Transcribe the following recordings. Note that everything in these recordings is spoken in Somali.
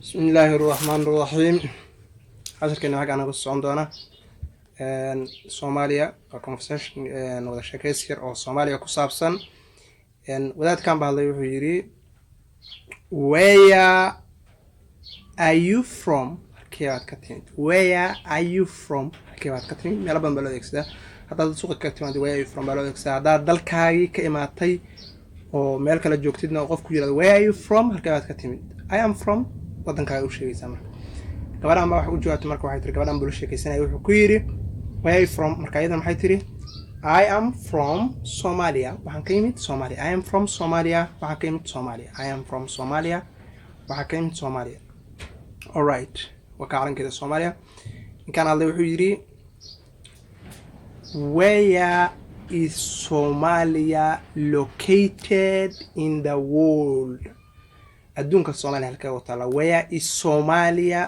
بسم الله الرحمن الرحيم. عشركنا حاجة أنا قصة عندنا صوماليا conversation ولا shaykaysi أو صوماليا كصابسن وذات كان بعض يقولي where are you from كيف كتير where are you from كيف كتير ملا بنبلو ده هذا السوق كتير where are you from بلو هذا دلكاي كإماتي أو ملك الجوكتيدنا وقف كجيرة where are you from كيف كتير I am from waddankaaga u sheegaysaa marka gabadhan baa wax u jawaabtay marka waxay tiri gabadhan buu sheekaysanay wuxuu ku yiri where are you from marka iyada maxay tiri I am from Somalia waxaan ka yimid Somalia I am from Somalia waxaan ka yimid Somalia I am from Somalia waxaan ka yimid Somalia all right waa ka calankeeda Somalia inkaan hadlay wuxuu yiri where is Somalia located in the world adduunka Soomaaliya halka u taala where is Somalia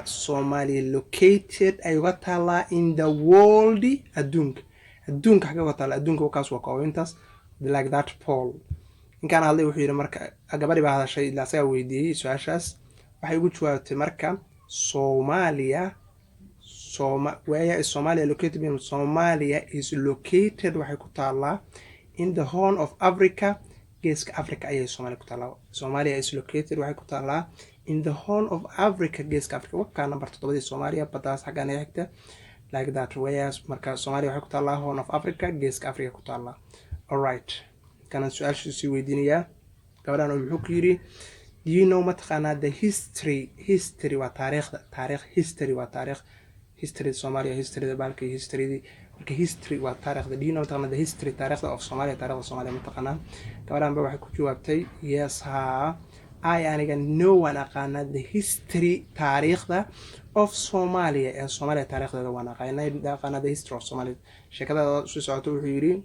located ay uga taala in the world adduunka halka u taala adduunka kaas waa koobintaas like that Paul inkaan hadlay wuxuu yiri marka gabadhi baa hadashay ilaa saga weydiiyay su'aashaas waxay ugu jawaabtay marka where is Somalia located in Somalia is located waxay ku taala in the Horn of Africa geeska Africa ayay Soomaaliya ku taala Somalia is located waxay ku taala in the Horn of Africa geeska Africa waa number 7 Soomaaliya badaas xagan ay xigta like that where marka Soomaaliya waxay ku taala Horn of Africa geeska Africa ku taala all right kana su'aashiisa weydiinaya gabadhan wuxuu ku yiri do you know mataqaana the history waa history Soomaaliya history balka history waa taariikhda do you know the history taariikhda of Soomaaliya mataqaana gabadhan baa waxay ku jawaabtay yes ha I aniga no one aqaana the history taariikhda of Soomaaliya ee Soomaaliya taariikhdeeda waan aqaana the history of Soomaaliya sheekada soo socota wuxuu yiri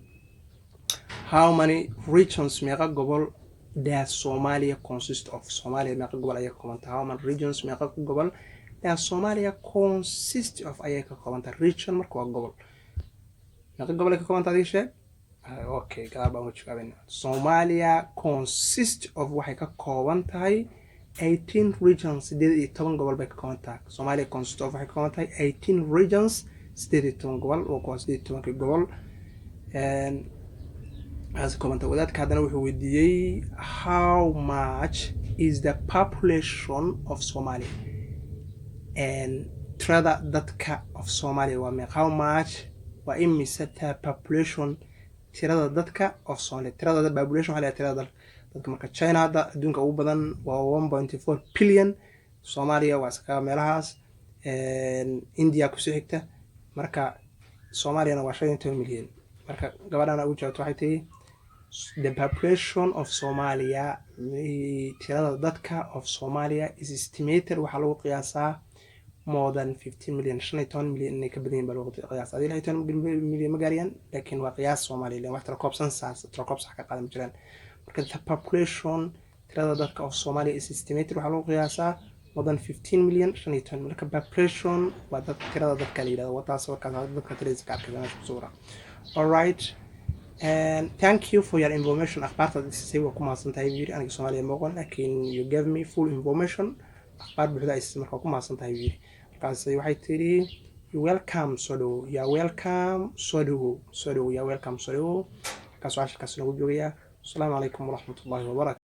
how many regions meeqa gobol does Somalia consist of Somalia meeqa gobol ayaa ka koobanta how many regions meeqa gobol does Somalia consist of ayaa ka koobanta region marka waa gobol meeqa gobol ka koobanta adii sheeg okay gadaal baan u jawaabinaa Somalia consist of waxay ka kooban tahay 18 regions 18 gobol bay ka kooban tahay Somalia consist of waxay ka kooban tahay 18 regions 18 gobol oo kuwaas 18 gobol as commented wadaadka hadana wuxuu weydiiyay how much is the population of Somalia and tirada dadka of Somalia waa meeqa how much waa imisa population tirada dadka of Somalia tirada population waxa la tirada dadka marka China hadda adduunka ugu badan waa 1.4 billion Somalia waa iska meelahaas India ku soo xigta marka Somalia waa 5 milyan marka gabadhana ugu jawaabtay waxay tahay the population of Somalia tirada dadka of Somalia is estimated waxa lagu qiyaasaa more than 15 million 15 million inay ka badan yihiin baa lagu qiyaasaa 15 million ma gaarayaan laakiin waa qiyaas Soomaaliya wax tiro koobsan sax ka qaadan jiraan marka the population tirada dadka of Somalia is estimated waxa lagu qiyaasaa more than 15 million 15 marka population waa dad tirada dadka la yiraahdo wadaas warkaas dadka tirada ka arkayna suura all right and thank you for your information akhbaarta si waa ku maasantahay wiil aniga Soomaaliya ma oqon laakiin you gave me full information akhbaar buuxda ay markaa ku maasantahay wiil markaas waxay tiri you welcome sodo you welcome sodo you welcome sodo kaas waa shirkaas lagu joogaya assalamu alaykum wa rahmatullahi wa barakatuh